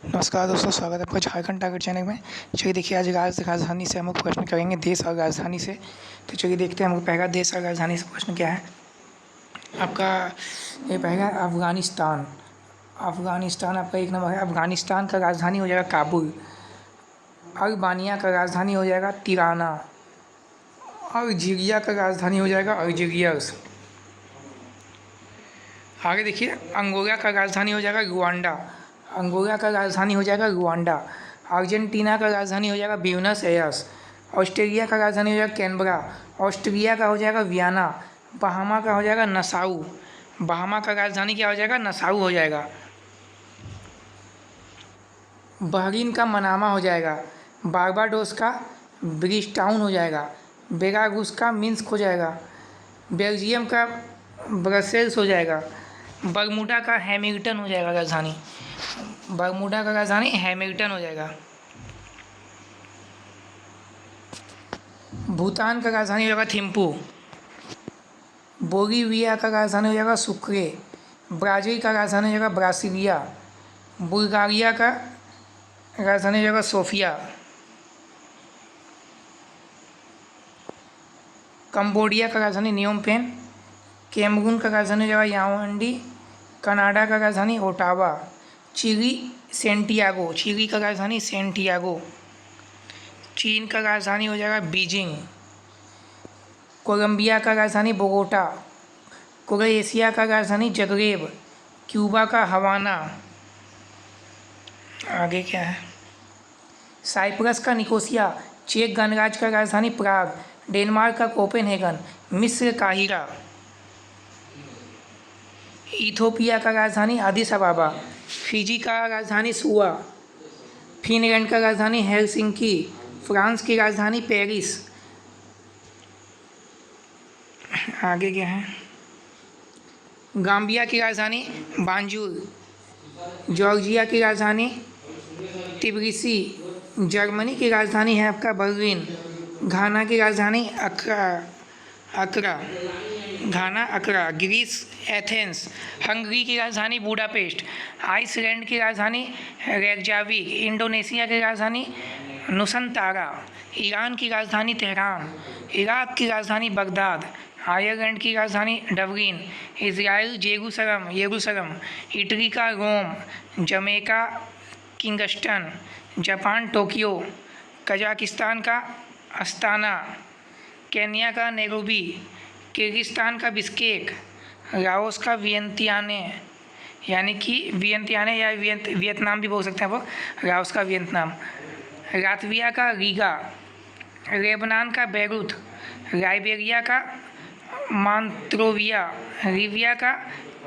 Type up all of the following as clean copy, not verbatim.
नमस्कार दोस्तों, स्वागत है आपका झारखंड टारगेट चैनल में। चलिए देखिए, आज राजधानी से हम लोग प्रश्न करेंगे, देश और राजधानी से। तो चलिए देखते हैं हम लोग पहला देश और राजधानी से प्रश्न क्या है आपका। ये पहला अफगानिस्तान। अफगानिस्तान आपका एक नंबर है। अफगानिस्तान का राजधानी हो जाएगा काबुल। अल्बानिया का राजधानी हो जाएगा तिराना। अल्जीरिया का राजधानी हो जाएगा अल्जीरियस। आगे देखिए, अंगोला का राजधानी हो जाएगा रुआंडा। अंगोला का राजधानी हो जाएगा रुआंडा। अर्जेंटीना का राजधानी हो जाएगा ब्यूनस एयर्स। ऑस्ट्रेलिया का राजधानी हो जाएगा कैनबरा। ऑस्ट्रिया का हो जाएगा वियना। बहामा का हो जाएगा नसाऊ। बहामा का राजधानी क्या हो जाएगा? नसाऊ हो जाएगा। बहरीन का मनामा हो जाएगा। बारबाडोस का ब्रिजटाउन हो जाएगा। बेलारूस का मिन्स्क हो जाएगा। बेल्जियम का ब्रसेल्स हो जाएगा। बरमूडा का हैमिल्टन हो जाएगा राजधानी। बरमूडा का राजधानी हैमिल्टन हो जाएगा। भूटान का राजधानी हो जाएगा थिम्पू। बोलीविया का राजधानी हो जाएगा सुक्रे। ब्राज़ील का राजधानी हो जाएगा ब्रासिलिया। बुल्गारिया का राजधानी हो जाएगा सोफिया। कंबोडिया का राजधानी नियोम पेन। कैमरून का राजधानी हो जाएगा याओंडी। कनाडा का राजधानी ओटावा। Chilli Santiago. चिली का राजधानी सेंटियागो। चीन का राजधानी हो जाएगा बीजिंग। कोलंबिया का राजधानी बोगोटा। क्रोएशिया का राजधानी जगरेब। क्यूबा का हवाना। आगे क्या है? साइप्रस का निकोसिया। चेक गणराज्य का राजधानी प्राग। डेनमार्क का कोपेनहेगन। मिस्र काहिरा। इथोपिया का राजधानी अदिस अबाबा। फिजी का राजधानी सुआ। फिनलैंड का राजधानी हेलसिंकी। फ्रांस की राजधानी पेरिस। आगे क्या है? गाम्बिया की राजधानी बांजुल। जॉर्जिया की राजधानी तिब्रिसी। जर्मनी की राजधानी है आपका बर्लिन। घाना की राजधानी अकरा। घाना अकरा। Greece Athens. हंगरी की राजधानी बुडापेस्ट। आइसलैंड की राजधानी रेकजाविक। इंडोनेशिया की राजधानी नुसंतारा। ईरान की राजधानी तेहरान। इराक की राजधानी बगदाद। आयरलैंड की राजधानी डबलिन। इजराइल यरूशलेम। इटली का Rome. Jamaica Kingston. Japan Tokyo. Kazakhstan का अस्ताना। केन्या का नैरोबी। किर्गिस्तान का बिश्केक। लाओस का वियंतियाने, यानी कि वियंतियाने या वियतनाम भी बोल सकते हैं वो। लाओस का वियतनाम। लातविया का रीगा। लेबनान का बैरूत। लाइबेरिया का मांत्रोविया। लिबिया का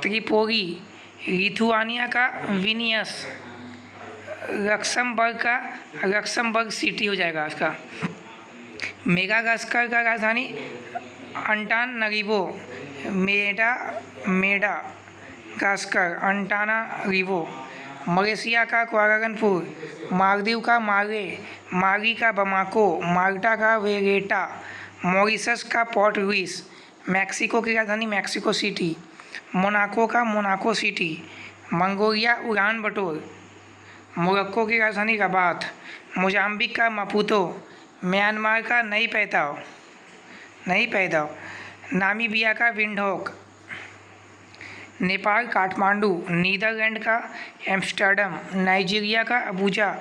त्रिपोली। लिथुआनिया का विनियस। लक्समबर्ग सिटी हो जाएगा इसका। मेडागास्कर का राजधानी अंटानारिवो। मेडागास्कर अंटानारिवो। मलेशिया का कुआलालंपुर। मालदीव का माले। माली का बमाको। माल्टा का वेगेटा। मॉरिशस का पोर्ट लुइस। मैक्सिको की राजधानी मैक्सिको सिटी। मोनाको का मोनाको सिटी। मंगोलिया उलान बटोर। मोरक्को की राजधानी रबात। मोजाम्बिक का मपूतो। म्यांमार का नई पैदाव। नामीबिया का विंडहोक। नेपाल काठमांडू। नीदरलैंड का एम्स्टर्डम। नाइजीरिया का अबूजा।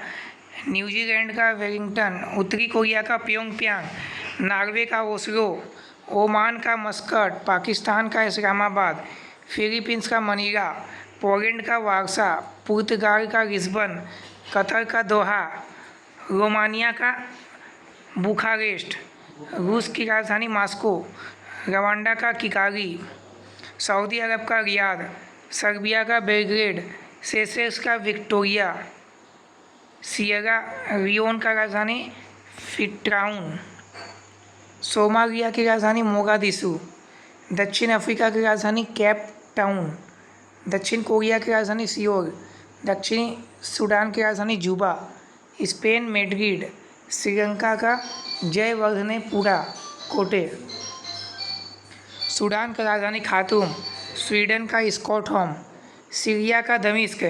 न्यूजीलैंड का वेलिंगटन। उत्तरी कोरिया का प्योंगयांग। नॉर्वे का ओस्लो। ओमान का मस्कट। पाकिस्तान का इस्लामाबाद। फिलीपींस का मनीला। पोलैंड का वारसा। पुर्तगाल का लिस्बन। कतर का दोहा। रोमानिया का बुखारेस्ट। रूस की राजधानी मॉस्को। रवांडा का किगाली। सऊदी अरब का रियाद। सर्बिया का बेलग्रेड। सेशेल्स का विक्टोरिया। सियरा लियोन का राजधानी फ्रीटाउन। सोमालिया की राजधानी मोगादिशु। दक्षिण अफ्रीका की राजधानी केप टाउन। दक्षिण कोरिया की राजधानी सियोल। दक्षिणी सूडान की राजधानी जुबा। Spain Madrid. श्रीलंका का जयवर्धनेपुरा कोटे। सूडान का राजधानी खार्तूम। स्वीडन का स्टॉकहोम। सीरिया का दमिश्क।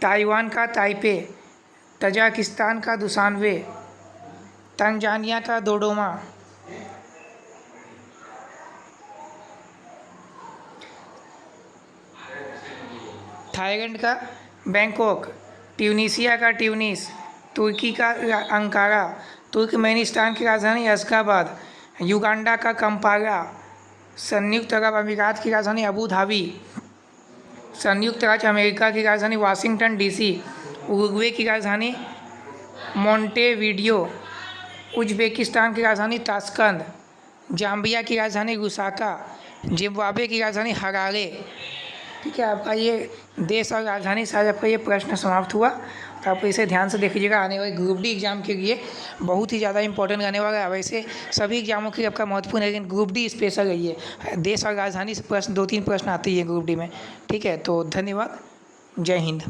ताइवान का ताइपे। तजाकिस्तान का दुशानबे, तंजानिया का दोडोमा, थाईलैंड का बैंकॉक, ट्यूनीशिया का ट्यूनिस, तुर्की का अंकारा, तुर्कमेनिस्तान की राजधानी अशगाबाद, युगांडा का कंपाला, संयुक्त अरब अमीरात की राजधानी अबू धाबी, संयुक्त राज्य अमेरिका की राजधानी वाशिंगटन डीसी, उरुग्वे की राजधानी मोंटेवीडियो, उज्बेकिस्तान की राजधानी ताशकंद, जाम्बिया की राजधानी लुसाका, जिम्बाब्वे की राजधानी हरारे। ठीक है, आपका ये देश और राजधानी से आज आपका ये प्रश्न समाप्त हुआ। तो आप इसे ध्यान से देख लीजिएगा, आने वाले ग्रुप डी एग्जाम के लिए बहुत ही ज़्यादा इंपॉर्टेंट रहने वाला है। वैसे सभी एग्जामों के लिए आपका महत्वपूर्ण है, लेकिन ग्रुप डी स्पेशल है ये। देश और राजधानी से प्रश्न 2-3 प्रश्न आते ही है ग्रुप डी में। ठीक है, तो धन्यवाद, जय हिंद।